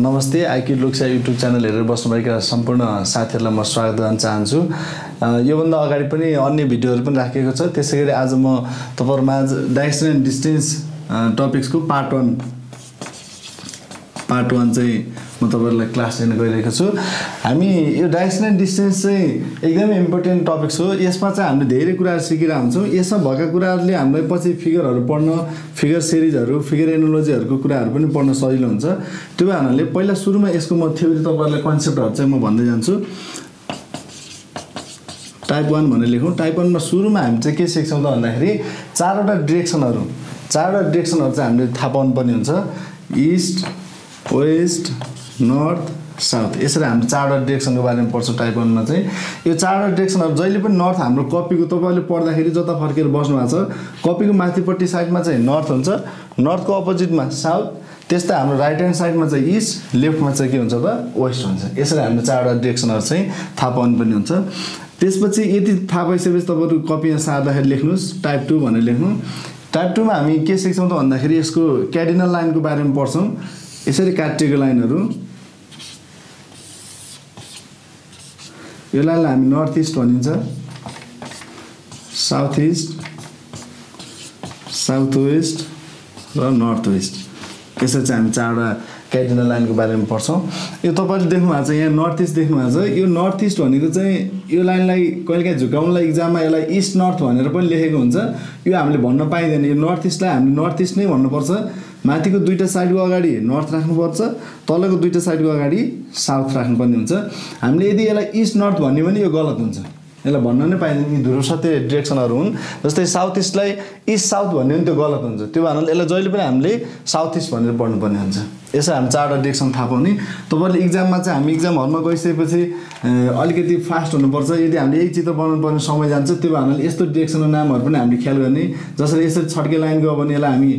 नमस्ते IQ Lok Sewa YouTube channel हेरेर बस्नुभएका सम्पूर्ण साथीहरूलाई म स्वागत गर्न चाहन्छु। योभन्दा अगाडि पनि अन्य भिडियोहरू पनि राखेको छ। त्यसैगरी आज म तपाईहरुमाझ डाइरेक्सन एन्ड डिस्टेन्स टपिक्सको पार्ट 1 चाहिँ म तपाईहरुलाई क्लास लिन गइरहेको छु। हामी यो डाइरेक्सन एन्ड डिस्टेन्स चाहिँ एकदमै इम्पोर्टेन्ट टपिक्स हो। यसमा चाहिँ हामीले धेरै कुराहरू सिकिरहेका हुन्छौँ। यसमा भएका कुराहरूले हामीलाई पछि फिगरहरू पढ्न, फिगर सिरिजहरू, फिगर एनालोजीहरूको कुराहरू पनि पढ्न सजिलो हुन्छ। त्यो कारणले पहिला सुरुमा यसको म थ्योरी तपाईहरुलाई कन्सेप्टहरू चाहिँ म भन्दै जान्छु। टाइप 1 भनेर लेखौँ। टाइप 1 मा सुरुमा हामी चाहिँ के सिक्छौँ त भन्दाखेरि चारवटा डिरेक्सनहरू चाहिँ हामीले थाहा पाउनुपर्ने हुन्छ। ईस्ट, वेस्ट, नर्थ, साउथ, यसरी हामीले चारवटा डिरेक्सनको बारेमा पढ्छौँ टाइप 1 मा चाहिँ। यो चारवटा डिरेक्सनहरू जहिले पनि नर्थ हाम्रो कपीको तपाईले पढ्दाखेरि जता फर्केर बस्नु भएको छ कपीको माथिपट्टि साइडमा चाहिँ नर्थ हुन्छ, नर्थको अपोजिटमा साउथ, त्यस्तै हाम्रो राइट ह्यान्ड साइडमा चाहिँ ईस्ट, लेफ्टमा चाहिँ के हुन्छ त वेस्ट हुन्छ। यसरी हामीले चारवटा डिरेक्सनहरू चाहिँ थाहा पाउनुपर्ने हुन्छ। त्यसपछि यति थाहा भइसकेपछि तपाईहरु कपीमा सार्दाखेरि लेख्नुस् टाइप 2 भनेर लेख्नु। टाइप 2 मा हामी के सिक्छौँ त भन्दाखेरि यसको क्यार्डिनल लाइनको बारेमा पढ्छौँ। यसरी काटिएको लाइनहरू, यो लाइनलाई हामी नर्थ इस्ट भनिन्छ, साउथ इस्ट, साउथ वेस्ट र नर्थ वेस्ट। यसरी चाहिँ हामी चारवटा क्यार्डिनल लाइनको बारेमा पढ्छौँ। यो तपाईले देख्नु भएको छ यहाँ नर्थ इस्ट देख्नु भएको छ। यो नर्थ इस्ट भनेको चाहिँ यो लाइनलाई कहिलेकाहीँ झुकाउनलाई इक्जाममा यसलाई इस्ट नर्थ भनेर पनि लेखेको हुन्छ। यो हामीले भन्न पाइँदैन। यो नर्थ इस्टलाई हामीले नर्थ इस्ट नै भन्नुपर्छ। माथिको दुईटा साइडको अगाडि नर्थ राख्नुपर्छ, तलको दुईटा साइडको अगाडि साउथ राख्नुपर्ने हुन्छ। हामीले यदि यसलाई इस्ट नर्थ भन्यो भने यो गलत हुन्छ। यसलाई भन्न नै पाइँदैन कि ध्रुव सत्य डिरेक्सनहरू हुन्। जस्तै साउथ इस्टलाई इस्ट साउथ भन्यो भने त्यो गलत हुन्छ। त्यो भएर यसलाई जहिले पनि हामीले साउथ इस्ट भनेर पढ्नुपर्ने हुन्छ। यसरी हामी चारवटा डिरेक्सन थाहा पाउने। तपाईले इक्जाममा चाहिँ हामी इक्जाम हलमा गइसकेपछि अलिकति फास्ट हुनुपर्छ। यदि हामीले एक चित्र बनाउनु पर्ने समय जान्छ त्यो भएर यस्तो डिरेक्सनको नामहरू पनि हामीले ख्याल गर्ने। जसरी यसरी छड्के लाइन गयो भने यसलाई हामी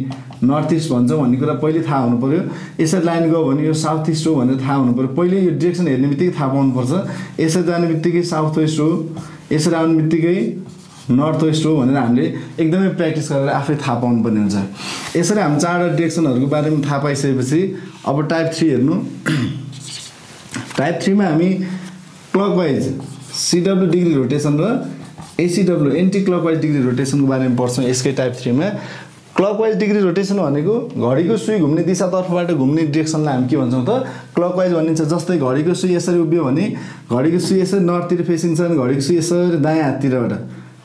नर्थ इस्ट भन्छौँ भन्ने कुरा पहिले थाहा हुनु पर्यो। यसरी लाइन गयो भने यो साउथ इस्ट हो भनेर थाहा हुनु पर्यो। पहिले यो डिरेक्सन हेर्ने बित्तिकै थाहा पाउनुपर्छ। यसरी जाने बित्तिकै साउथ वेस्ट हो, यसरी आउने बित्तिकै नर्थ वेस्ट हो भनेर हामीले एकदमै प्र्याक्टिस गरेर आफै थाहा पाउनुपर्ने हुन्छ। यसरी हामी चारवटा डिरेक्सनहरूको बारेमा थाहा पाइसकेपछि अब टाइप 3 हेर्नु। टाइप 3 मा हामी क्लकवाइज CW डिग्री रोटेसन र ACW एन्टी क्लकवाइज डिग्री रोटेसनको बारेमा पढ्छौँ। यसकै टाइप 3 मा क्लकवाइज डिग्री रोटेसन भनेको घडीको सुई घुम्ने दिशातर्फबाट घुम्ने डिरेक्सनलाई हामी के भन्छौँ त क्लकवाइज भनिन्छ। जस्तै घडीको सुई यसरी उभियो भने घडीको सुई यसरी नर्थतिर फेसिङ छ भने घडीको सुई यसरी दायाँ हाततिरबाट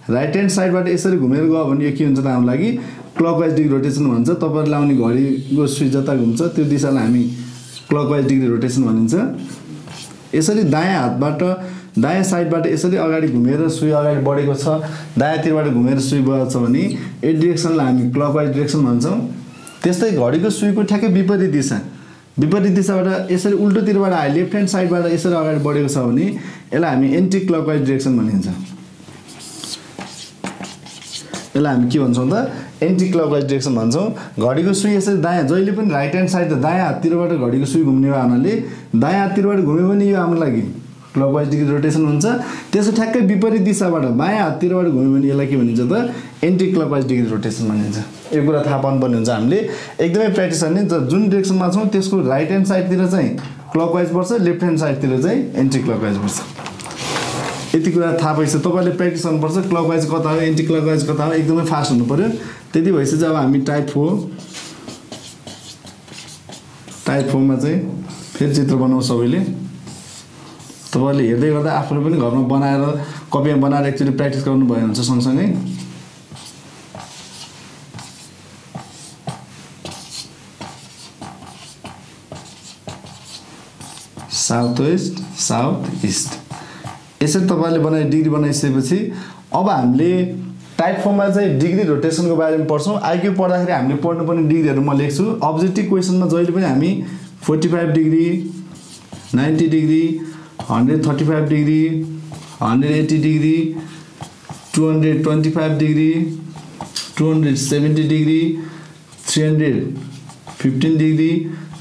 राइट ह्यान्ड साइडबाट यसरी घुमेर गयो भने यो के हुन्छ त हाम्रो लागि क्लकवाइज डिग्री रोटेसन भन्छ। तपाईहरुले लाउने घडीको सुई जता घुम्छ त्यो दिशालाई हामी क्लकवाइज डिग्री रोटेसन भनिन्छ। यसरी दायाँ हातबाट दायाँ साइडबाट यसरी अगाडि घुमेर सुई अगाडि बढेको छ, दायाँतिरबाट घुमेर सुई बढेको छ भने यो डिरेक्सनलाई हामी क्लकवाइज डिरेक्सन भन्छौँ। त्यस्तै घडीको सुईको ठ्याक्कै विपरीत दिशाबाट यसरी उल्टोतिरबाट आयो लेफ्ट ह्यान्ड साइडबाट यसरी अगाडि बढेको छ भने यसलाई हामी एन्टी क्लकवाइज डिरेक्सन भनिन्छ। यसलाई हामी के भन्छौँ त एन्टी क्लकवाइज डिरेक्सन भन्छौँ। घडीको सुई यसरी दायाँ जहिले पनि राइट ह्यान्ड साइड दायाँ हाततिरबाट घडीको सुई घुम्ने हुनाले दायाँ हाततिरबाट घुम्यो भने यो हाम्रो लागि क्लकवाइज डिग्री रोटेसन हुन्छ। त्यसको ठ्याक्कै विपरीत दिशाबाट बायाँ हाततिरबाट घुम्यो भने यसलाई के भनिन्छ त एन्टी क्लकवाइज डिग्री रोटेसन भनिन्छ। यो कुरा थाहा पाउनुपर्ने हुन्छ हामीले एकदमै प्र्याक्टिस गर्ने। जुन डिरेक्सनमा छौँ त्यसको राइट ह्यान्ड साइडतिर चाहिँ क्लकवाइज पर्छ, लेफ्ट ह्यान्ड साइडतिर चाहिँ एन्टी क्लकवाइज पर्छ। यति कुरा थाहा भइसक्यो। तपाईँले प्र्याक्टिस गर्नुपर्छ क्लकवाइज कता हो एन्टी क्लकवाइज कता हो एकदमै फास्ट हुनु पर्यो। त्यति भइसक्यो। अब हामी टाइप 4 मा चाहिँ फेरि चित्र बनाउँ सबैले। तपाईले हेर्दै गर्दा आफूले पनि घरमा बनाएर कपीमा बनाएर एकचोटि प्र्याक्टिस गर्नुभयो हुन्छ सँगसँगै। साउथ वेस्ट, साउथ इस्ट यसरी तपाईले डिग्री बनाइसकेपछि अब हामीले टाइप 4 मा चाहिँ डिग्री रोटेसनको बारेमा पढ्छौँ। आइक्यू पढ्दाखेरि हामीले पढ्नुपर्ने डिग्रीहरू म लेख्छु। अब्जेक्टिभ क्वेसनमा जहिले पनि हामी 45 degree, 90 degree, 135 degree, 180 degree, 225 degree, 270 degree, 315 degree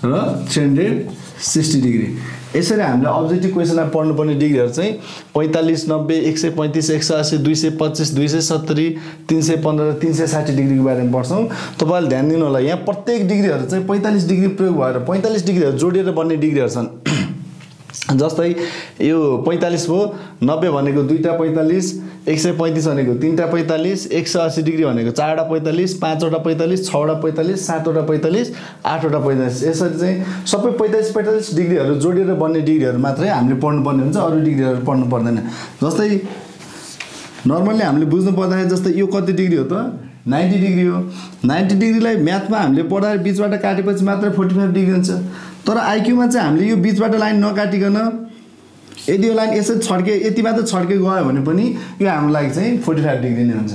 र 360 डिग्री यसरी हामीले अब्जेक्टिभ क्वेसनमा पढ्नुपर्ने डिग्रीहरू चाहिँ 45, 90, 135, 180, 225, 270, 315 र 360 डिग्रीको बारेमा पढ्छौँ। तपाईँले ध्यान दिनु होला, यहाँ प्रत्येक डिग्रीहरू चाहिँ 45 डिग्री प्रयोग भएर 45 डिग्रीहरू जोडिएर बन्ने डिग्रीहरू छन्। जस्तै यो 45 भयो, 90 भनेको 2टा 45, 135 भनेको 3टा 45, 180 डिग्री भनेको 4वटा 45, 5वटा 45, 6वटा 45, 7वटा 45, 8वटा 45। यसरी चाहिँ सबै 45 डिग्रीहरू जोडिएर बन्ने डिग्रीहरू मात्रै हामीले पढ्नुपर्ने हुन्छ, अरू डिग्रीहरू पढ्नु पर्दैन। जस्तै नर्मल्ली हामीले बुझ्नु पर्दाखेरि जस्तै यो कति डिग्री हो त 90 डिग्री हो। 90 डिग्रीलाई म्याथमा हामीले पढाएर बिचबाट काटेपछि मात्र 45 डिग्री हुन्छ। तर आइक्यूमा चाहिँ हामीले यो बिचबाट लाइन नकाटिकन यदि यो लाइन यसरी छड्के यति मात्र छड्के गयो भने पनि यो हाम्रो लागि चाहिँ 45 डिग्री नै हुन्छ।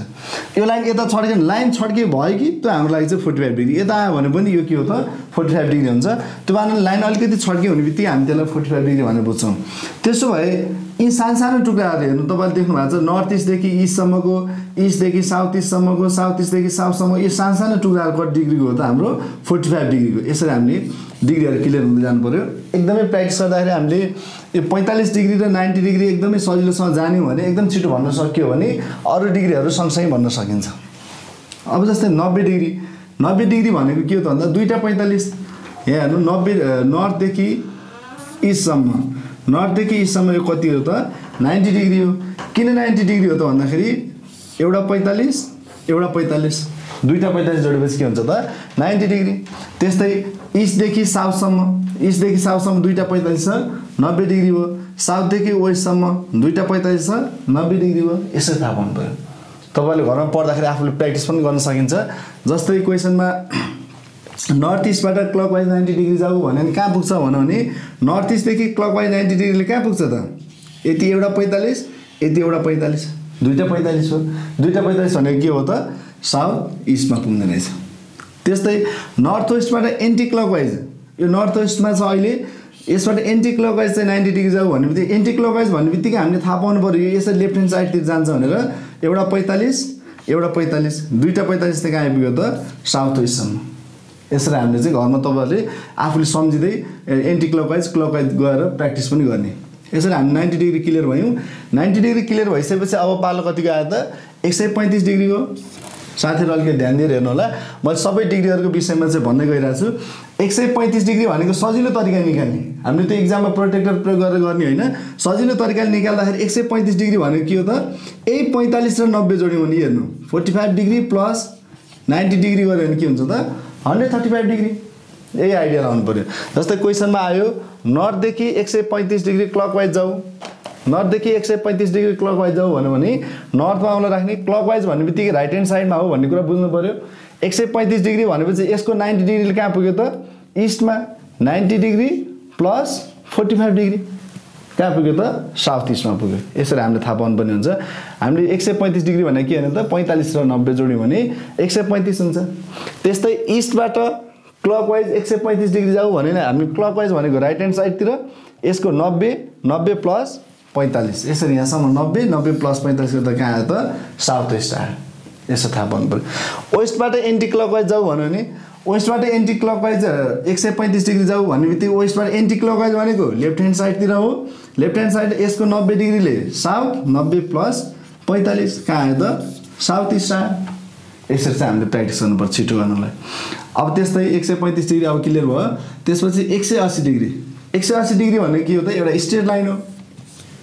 यो लाइन यता छड्के लाइन छड्के भयो कि त्यो हाम्रो लागि चाहिँ 45 डिग्री, यता आयो भने पनि यो के हो त 45 डिग्री हुन्छ। त्यो कारण लाइन अलिकति छड्के हुने बित्तिकै हामी त्यसलाई 45 डिग्री भनेर बुझ्छौँ। त्यसो भए यी सानो टुक्राहरू हेर्नु, तपाईँले देख्नु भएको छ नर्थ इस्टदेखि इस्टसम्मको, इस्टदेखि साउथ इस्टसम्मको, साउथ इस्टदेखि साउथसम्म यो सानो टुक्राहरू कति डिग्रीको हो त हाम्रो 45 डिग्रीको। यसरी हामीले डिग्रीहरू क्लियर हुँदै जानु पर्यो। एकदमै प्र्याक्टिस गर्दाखेरि हामीले यो 45 डिग्री र 90 डिग्री एकदमै सजिलोसँग जान्यौँ भने एकदम छिटो भन्न सकियो भने अरू डिग्रीहरू सँगसँगै भन्न सकिन्छ। अब जस्तै 90 डिग्री भनेको के हो त भन्दा 2टा 45, यहाँ हेर्नु 90 नर्थदेखि इस्टसम्म यो कति हो त 90 डिग्री हो। किन 90 डिग्री हो त भन्दाखेरि एउटा 45 एउटा 45, 2टा 45 जोडेपछि के हुन्छ त 90 डिग्री। त्यस्तै इस्टदेखि साउथसम्म 2टा 45 छ 90 डिग्री हो। साउथदेखि वेस्टसम्म 2टा 45 छ 90 डिग्री हो। यसरी थाहा पाउनु पर्यो। तपाईँले घरमा पढ्दाखेरि आफूले प्र्याक्टिस पनि गर्न सकिन्छ। जस्तै क्वेसनमा नर्थ इस्टबाट क्लकवाइज 90 डिग्री जाऊ भन्यो भने कहाँ पुग्छ भने नर्थ इस्टदेखि क्लकवाइज 90 डिग्रीले कहाँ पुग्छ त यति एउटा 45, यति एउटा 45, 2टा 45 हो। 2टा 45 भनेको के हो त साउथ इस्टमा पुग्ने रहेछ। त्यस्तै नर्थ वेस्टबाट एन्टी क्लकवाइज, यो नर्थ वेस्टमा छ अहिले, यसबाट एन्टी क्लकवाइज चाहिँ 90 डिग्री जाऊ भन्ने बित्तिकै एन्टी क्लकवाइज भन्ने बित्तिकै हामीले थाहा पाउनु पऱ्यो यो यसरी लेफ्ट ह्यान्ड साइडतिर जान्छ भनेर। एउटा 45 एउटा 45, 2टा 45 कहाँ आइपुग्यो त साउथ वेस्टसम्म। यसरी हामीले चाहिँ घरमा तपाईँहरूले आफूले सम्झिँदै एन्टी क्लकवाइज गएर प्र्याक्टिस पनि गर्ने। यसरी हामी 90 डिग्री क्लियर भयौँ। 90 डिग्री क्लियर भइसकेपछि अब पालो कतिको आयो त 135 डिग्रीको। साथीहरू अलिकति ध्यान दिएर हेर्नु होला, मैले सबै डिग्रीहरूको विषयमा चाहिँ भन्दै गइरहेको छु। 135 डिग्री भनेको सजिलो तरिका निकाल्ने, हामीले त्यो इक्जाममा प्रोटेक्टर प्रयोग गरेर गर्ने होइन, सजिलो तरिकाले निकाल्दाखेरि 135 डिग्री भनेको के हो त यही 45 र 90 जोड्यौँ भने हेर्नु 45 डिग्री प्लस 90 डिग्री गऱ्यो भने के हुन्छ त 135 डिग्री। यही आइडिया लाउनु पऱ्यो। जस्तै क्वेसनमा आयो नर्थदेखि 135 डिग्री क्लकवाइज जाऊ, नर्थदेखि 135 डिग्री क्लकवाइज जाऊ भन्यो भने नर्थमा आउन राख्ने, क्लकवाइज भन्ने बित्तिकै राइट ह्यान्ड साइडमा हो भन्ने कुरा बुझ्नु पऱ्यो। 135 डिग्री भनेपछि यसको 90 डिग्रीले कहाँ पुग्यो त इस्टमा, 90 डिग्री प्लस 45 डिग्री कहाँ पुग्यो त साउथ इस्टमा पुग्यो। यसरी हामीले थाहा पाउनुपर्ने हुन्छ। हामीले 135 डिग्री भनेको के भने त 45 र 90 जोड्यौँ भने 135 हुन्छ। त्यस्तै इस्टबाट क्लकवाइज 135 डिग्री जाऊ भने हामी क्लकवाइज भनेको राइट ह्यान्ड साइडतिर, यसको 90 प्लस 45, यसरी यहाँसम्म 90 प्लस 45 गर्दा कहाँ आयो त साउथ वेस्ट आयो। यसो थाहा पाउनु पऱ्यो। वेस्टबाट एन्टी क्लकवाइज जाऊ भन्यो भने वेस्टबाट एन्टी क्लकवाइज 135 डिग्री जाऊ भन्ने बित्तिकै वेस्टबाट एन्टी क्लकवाइज भनेको लेफ्ट ह्यान्ड साइडतिर हो। लेफ्ट ह्यान्ड साइड यसको 90 डिग्रीले साउथ, 90 प्लस 45 कहाँ आयो त साउथ इस्ट आयो। यसरी चाहिँ हामीले प्र्याक्टिस गर्नुपर्छ छिटो गर्नलाई। अब त्यस्तै 135 डिग्री अब क्लियर भयो। त्यसपछि 180 डिग्री, 180 डिग्री भनेको के हो त एउटा स्ट्रेट लाइन हो।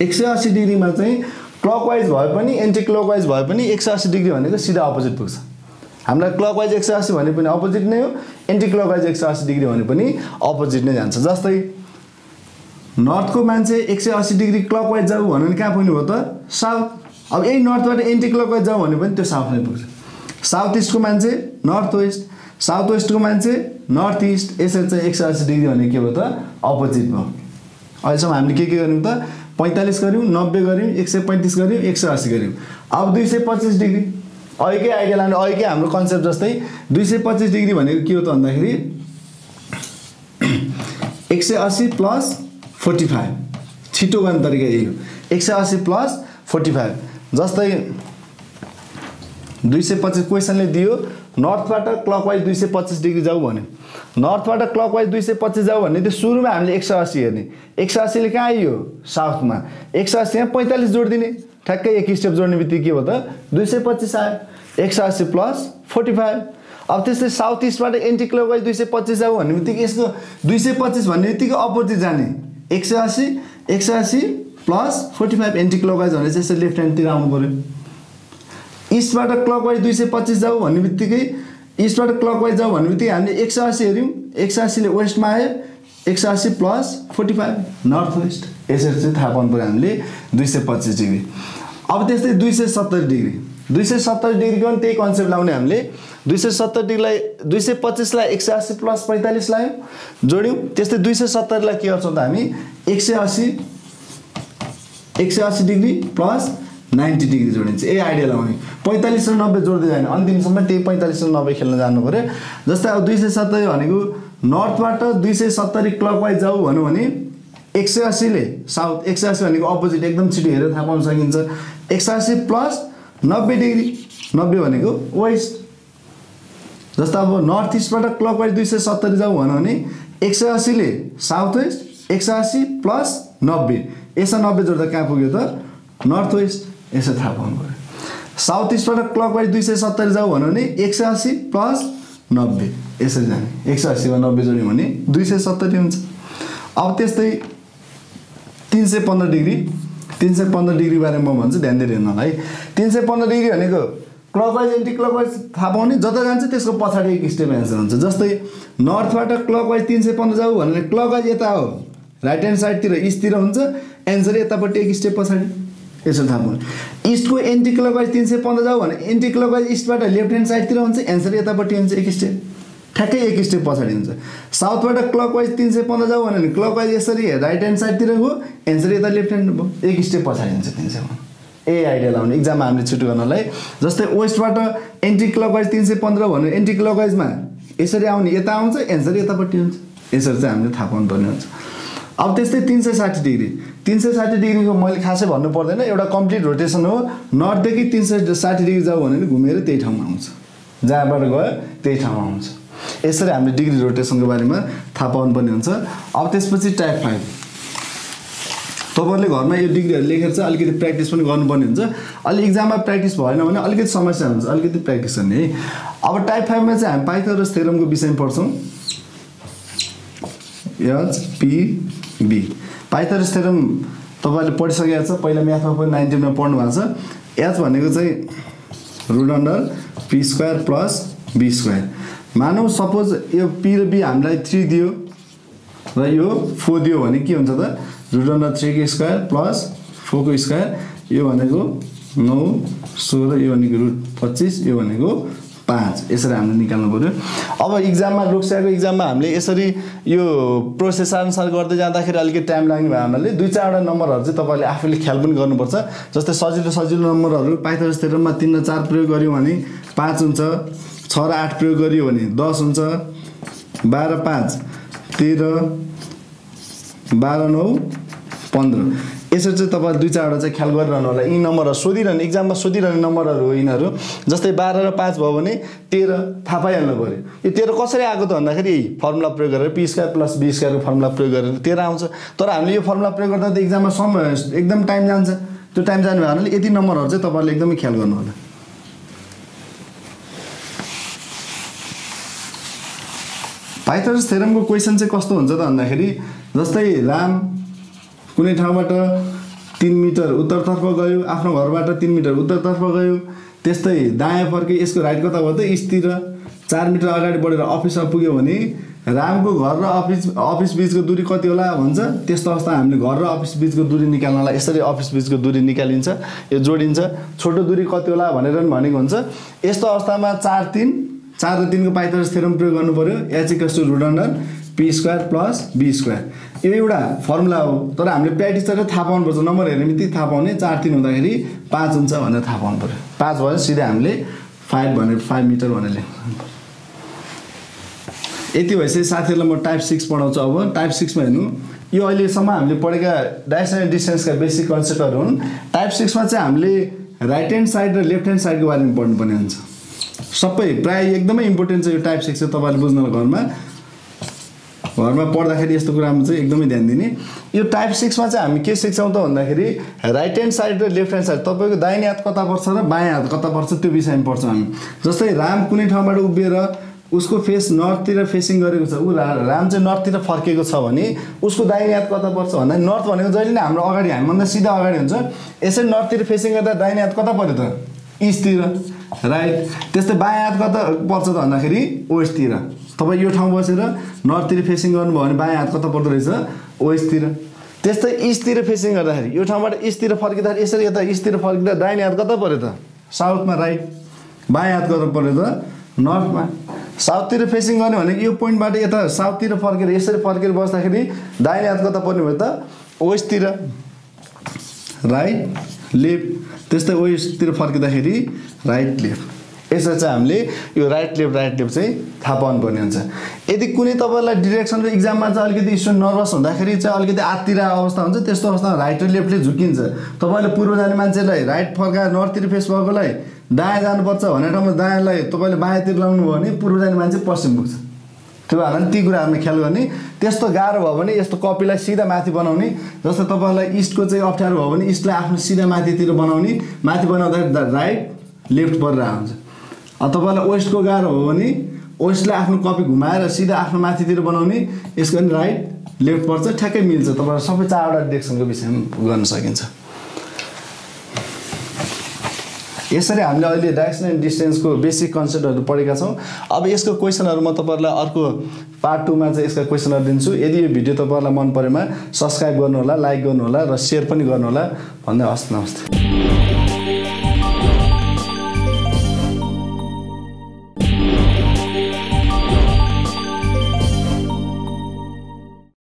180 डिग्रीमा चाहिँ क्लकवाइज भए पनि एन्टी क्लकवाइज भए पनि 180 डिग्री भनेको सिधा अपोजिट पुग्छ। हामीलाई क्लकवाइज 180 भने पनि अपोजिट नै हो, एन्टी क्लकवाइज 180 डिग्री भने पनि अपोजिट नै जान्छ। जस्तै नर्थको मान्छे 180 डिग्री क्लकवाइज जाऊ भन्यो भने कहाँ पुग्नु भयो त साउथ। अब यही नर्थबाट एन्टी क्लकवाइज जाऊ भने पनि त्यो साउथ नै पुग्छ। साउथ इस्टको मान्छे नर्थ वेस्ट, साउथ वेस्टको मान्छे नर्थ इस्ट, यसरी चाहिँ 180 डिग्री भने के भयो त अपोजिट भयो। अहिलेसम्म हामीले के गर्यौँ त 45 गऱ्यौँ, 90 गऱ्यौँ, 135 गऱ्यौँ, 180 गऱ्यौँ। अब 225 डिग्री अहिलेकै आइडिया लाने, अहिलेकै हाम्रो कन्सेप्ट जस्तै 225 डिग्री भनेको के हो त भन्दाखेरि 180 प्लस 45, छिटो गर्ने तरिका यही हो। 180 प्लस 45 जस्तै 225 क्वेसनले दियो नर्थबाट क्लकवाइज 225 डिग्री जाऊ भन्यो नर्थबाट क्लकवाइज 225 जाऊ भन्ने त्यो सुरुमा हामीले 180 हेर्ने 180 ले कहाँ आइयो साउथमा 180 यहाँ 45 जोड्दिने ठ्याक्कै एक स्टेप जोड्ने बित्तिकै के हो त 225 आयो 180 प्लस 45 अब त्यस्तै साउथ इस्टबाट एन्टी क्लकवाइज 225 जाऊ भन्ने बित्तिकै यसको 225 भन्ने बित्तिकै अपोजिट जाने 180 प्लस 45 एन्टी क्लकवाइज भने चाहिँ यसो लेफ्ट ह्यान्डतिर आउनु पर्यो इस्टबाट क्लकवाइज 225 जाऊ भन्ने बित्तिकै इस्टबाट क्लकवाइज जाऊ भन्ने बित्तिकै हामीले 180 हेर्यौँ 180 ले वेस्टमा आयो 180 प्लस 45 नर्थ वेस्ट यसरी चाहिँ थाहा पाउनु पर्यो हामीले 225 डिग्री अब त्यस्तै 270 डिग्री 270 डिग्रीको पनि त्यही कन्सेप्ट लाउने हामीले 270 डिग्रीलाई 225 लाई 180 प्लस 45 लायौँ जोड्यौँ त्यस्तै 270 लाई के गर्छौँ त हामी 180 डिग्री प्लस 90 डिग्री जोडिन्छ यही आइडिया लगाउने 45 र 90 जोड्दै जाने अन्तिमसम्म त्यही 45 र 90 खेल्न जानु पर्यो जस्तै अब 270 भनेको नर्थबाट 270 क्लकवाइज जाऊ भन्यो भने 180 ले साउथ 180 भनेको अपोजिट एकदम छिटो हेरेर थाहा पाउन सकिन्छ 180 प्लस 90 डिग्री 90 भनेको वेस्ट जस्तो अब नर्थ इस्टबाट क्लकवाइज 270 जाऊ भन्यो भने 180 ले साउथ वेस्ट 180 प्लस 90 यसो 90 जोड्दा कहाँ पुग्यो त नर्थ वेस्ट यसो थाहा पाउनु पर्यो साउथ इस्टबाट क्लकवाइज 270 जाऊ भन्यो भने 180 प्लस 90 यसरी जाने 180 मा 90 जोड्यो भने 270 हुन्छ अब त्यस्तै 315 डिग्री बारे म भन्छु ध्यान दिएर हेर्नु होला है 315 डिग्री भनेको क्लकवाइज एन्टी क्लकवाइज थाहा पाउने जता जान्छ त्यसको पछाडि एक स्टेप एन्सर हुन्छ जस्तै नर्थबाट क्लकवाइज 315 जाऊ भने क्लकवाइज यता हो राइट ह्यान्ड साइडतिर इस्टतिर हुन्छ एन्सर यतापट्टि एक स्टेप पछाडि यसो थाहा पाउने इस्टको एन्टी क्लकवाइज 315 जाऊ भने एन्टी क्लकवाइज इस्टबाट लेफ्ट ह्यान्ड साइडतिर हुन्छ एन्सर यतापट्टि हुन्छ एक स्टेप ठ्याक्कै एक स्टेप पछाडि हुन्छ साउथबाट क्लकवाइज 315 जाऊ भने क्लकवाइज यसरी राइट ह्यान्ड साइडतिर हो एन्सर यता लेफ्ट ह्यान्ड भयो एक स्टेप पछाडि हुन्छ 315 ए आइडिया लाउने इक्जाममा हामीले छुट गर्नलाई जस्तै वेस्टबाट एन्टी क्लकवाइज 315 भन्यो एन्टी क्लकवाइजमा यसरी आउने यता आउँछ एन्सर यतापट्टि हुन्छ यसरी चाहिँ हामीले थाहा पाउनु पर्ने हुन्छ अब त्यस्तै 360 डिग्रीको मैले खासै भन्नु पर्दैन एउटा कम्प्लिट रोटेसन हो नर्थदेखि 360 डिग्री जाऊ भने घुमेर त्यही ठाउँमा आउँछ जहाँबाट गयो त्यही ठाउँमा आउँछ यसरी हामीले डिग्री रोटेसनको बारेमा थाहा पाउनु पर्ने हुन्छ अब त्यसपछि टाइप 5 तपाईहरुले घरमा यो डिग्रीहरु लेखेर चाहिँ अलिकति प्र्याक्टिस पनि गर्नुपर्ने हुन्छ अलि इक्जाममा प्र्याक्टिस भएन भने अलिकति समस्या हुन्छ अलिकति प्र्याक्टिस गर्ने है अब टाइप 5 मा चाहिँ हामी पाइथागोरस थ्योरमको विषयमा पढ्छौं एचपीबी पाइथागोरस थ्योरम तपाईहरुले पढिसकेका छ पहिला म्याथमा पनि 19 मा पढ्नु भएको छ एच भनेको चाहिँ root under p square plus b square मानौ सपोज यो p र b हामीलाई 3 दियो र यो 4 दियो भने के हुन्छ त रुट अन्डर 3 को स्क्वायर प्लस 4 को स्क्वायर यो भनेको 9 16 यो भनेको रुट 25 यो भनेको 5 यसरी हामीले निकाल्नु पर्यो अब इक्जाममा लोकसेवाको इक्जाममा हामीले यसरी यो प्रोसेस अनुसार गर्दै जाँदाखेरि अलिकति टाइम लाग्ने भयो हामीले दुई चारवटा नम्बरहरु चाहिँ तपाईले आफैले ख्याल पनि गर्नुपर्छ जस्तै सजिलो नम्बरहरु पाइथागोरस थ्योरममा 3 र 4 प्रयोग गर्यो भने 5 हुन्छ 6 र 8 प्रयोग गरियो भने 10 हुन्छ 12 5 13 12 9 15 यसरी चाहिँ तपाईहरु दुई चारवटा चाहिँ ख्याल गरिरहनु होला यी नम्बरहरु सोधिरहनु इक्जाममा सोधिरहने नम्बरहरु हो यिनीहरु जस्तै 12 र 5 भयो भने 13 थाहा पाइहाल्नु पर्यो यो 13 कसरी आएको त भन्दाखेरि यही फर्मुला प्रयोग गरेर p square plus b square को फर्मुला प्रयोग गरेर 13 आउँछ तर हामीले यो फर्मुला प्रयोग गर्दा त इक्जाममा एकदम टाइम जान्छ त्यो टाइम जाने भएनाले यति नम्बरहरु चाहिँ तपाईहरुले एकदमै ख्याल गर्नु होला पाइथागोरस थ्योरमको क्वेशन चाहिँ कस्तो हुन्छ त भन्दाखेरि जस्तै राम कुनै ठाउँबाट 3 मिटर उत्तरतर्फ गयो आफ्नो घरबाट 3 मिटर उत्तरतर्फ गयो त्यस्तै दायाँ फर्के यसको राइट कता भयो त इस्टतिर 4 मिटर अगाडि बढेर अफिसमा पुग्यो भने रामको घर र अफिस बीचको दूरी कति होला भन्छ त्यस्तो अवस्था हामीले घर र अफिस बीचको दूरी निकाल्नलाई यसरी अफिस बीचको दूरी निकालिन्छ यो जोडिन्छ छोटो दूरी कति होला भनेर पनि भनेको हुन्छ यस्तो अवस्थामा 4 र 3 को पाइथागोरस थ्योरम प्रयोग गर्नु पर्यो h = root under p square plus b square यो एउटा फर्मुला हो तर हामीले प्र्याक्टिस गरेर थाहा पाउनु पर्छ नम्बर हेर्ने बित्तिकै थाहा पाउने 4 3 हुँदाखेरि 5 हुन्छ भनेर थाहा पाउनु पर्यो 5 भयो सिधै हामीले 5 मिटर भनेर लेख्नु यति भएपछि साथीहरुलाई म टाइप 6 पढाउँछु अब टाइप 6 मा हेर्नु यो अहिलेसम्म हामीले पढेका डाइरेक्सन एन्ड डिस्टेन्सका बेसिक कन्सेप्टहरु हुन् टाइप 6 मा चाहिँ हामीले राइट ह्यान्ड साइड र लेफ्ट ह्यान्ड साइडको बारेमा पढ्नुपर्ने हुन्छ सबै प्राय एकदमै इम्पोर्टेन्ट छ यो टाइप 6 चाहिँ तपाईँले बुझ्नलाई घरमा पढ्दाखेरि यस्तो कुरामा चाहिँ एकदमै ध्यान दिने यो टाइप 6 मा चाहिँ हामी के सिक्छौँ त भन्दाखेरि राइट ह्यान्ड साइड र लेफ्ट ह्यान्ड साइड तपाईँको दाहिने हात कता पर्छ र बायाँ हात कता पर्छ त्यो विषयमा पढ्छौँ हामी जस्तै राम कुनै ठाउँबाट उभिएर उसको फेस नर्थतिर फेसिङ गरेको छ ऊ राम चाहिँ नर्थतिर फर्केको छ भने उसको दाहिने हात कता पर्छ भन्दा नर्थ भनेको जहिले नै हाम्रो अगाडि हामीभन्दा सिधा अगाडि हुन्छ यसरी नर्थतिर फेसिङ गर्दा दाहिने हात कता पर्यो त इस्टतिर राइट त्यस्तै बायाँ हात कता पर्छ त भन्दाखेरि वेस्टतिर तपाईँ यो ठाउँ बसेर नर्थतिर फेसिङ गर्नुभयो भने बायाँ हात कता पर्दो रहेछ वेस्टतिर त्यस्तै इस्टतिर फेसिङ गर्दाखेरि यो ठाउँबाट इस्टतिर फर्किँदाखेरि यसरी यता इस्टतिर फर्किँदा दाहिने हात कता पर्यो त साउथमा राइट बायाँ हात कता पर्यो त नर्थमा साउथतिर फेसिङ गर्ने भने यो पोइन्टबाट यता साउथतिर फर्केर यसरी फर्केर बस्दाखेरि दाहिने हात कता पर्ने भयो त वेस्टतिर राइट लेफ्ट त्यस्तै वेस्टतिर फर्किँदाखेरि राइट लेफ्ट यसरी चाहिँ हामीले यो राइट लेफ्ट चाहिँ थाहा पाउनुपर्ने हुन्छ यदि कुनै तपाईँलाई डिरेक्सन र इक्जाममा चाहिँ अलिकति स्टुडेन्ट नर्भस हुँदाखेरि चाहिँ अलिकति आत्तिर अवस्था हुन्छ त्यस्तो अवस्थामा राइट र लेफ्टले झुकिन्छ तपाईँले पूर्व जाने मान्छेलाई राइट फर्काएर नर्थतिर फेस भएकोलाई दायाँ जानुपर्छ भन्ने ठाउँमा दायाँलाई तपाईँले बायाँतिर लाउनु भयो भने पूर्व जाने मान्छे पश्चिम पुग्छ त्यो भएर ती कुराहरूमा ख्याल गर्ने त्यस्तो गाह्रो भयो भने यस्तो कपीलाई सिधा माथि बनाउने जस्तो तपाईँलाई इस्टको चाहिँ अप्ठ्यारो भयो भने इस्टलाई आफ्नो सिधा माथितिर बनाउने माथि बनाउँदाखेरि राइट लेफ्ट परेर आउँछ तपाईँलाई वेस्टको गाह्रो हो भने वेस्टलाई आफ्नो कपी घुमाएर सिधा आफ्नो माथितिर बनाउने यसको पनि राइट लेफ्ट पर्छ ठ्याक्कै मिल्छ तपाईँलाई सबै 4वटा डिरेक्सनको विषयमा गर्न सकिन्छ यसरी हामीले अहिले डाइरेक्सन एन्ड डिस्टेन्सको बेसिक कन्सेप्टहरू पढेका छौँ अब यसको क्वेसनहरू म तपाईँहरूलाई अर्को पार्ट 2 मा चाहिँ यसका क्वेसनहरू दिन्छु यदि यो भिडियो तपाईँहरूलाई मन परेमा सब्स्क्राइब गर्नुहोला लाइक गर्नुहोला र सेयर पनि गर्नुहोला भन्दै हस् नमस्ते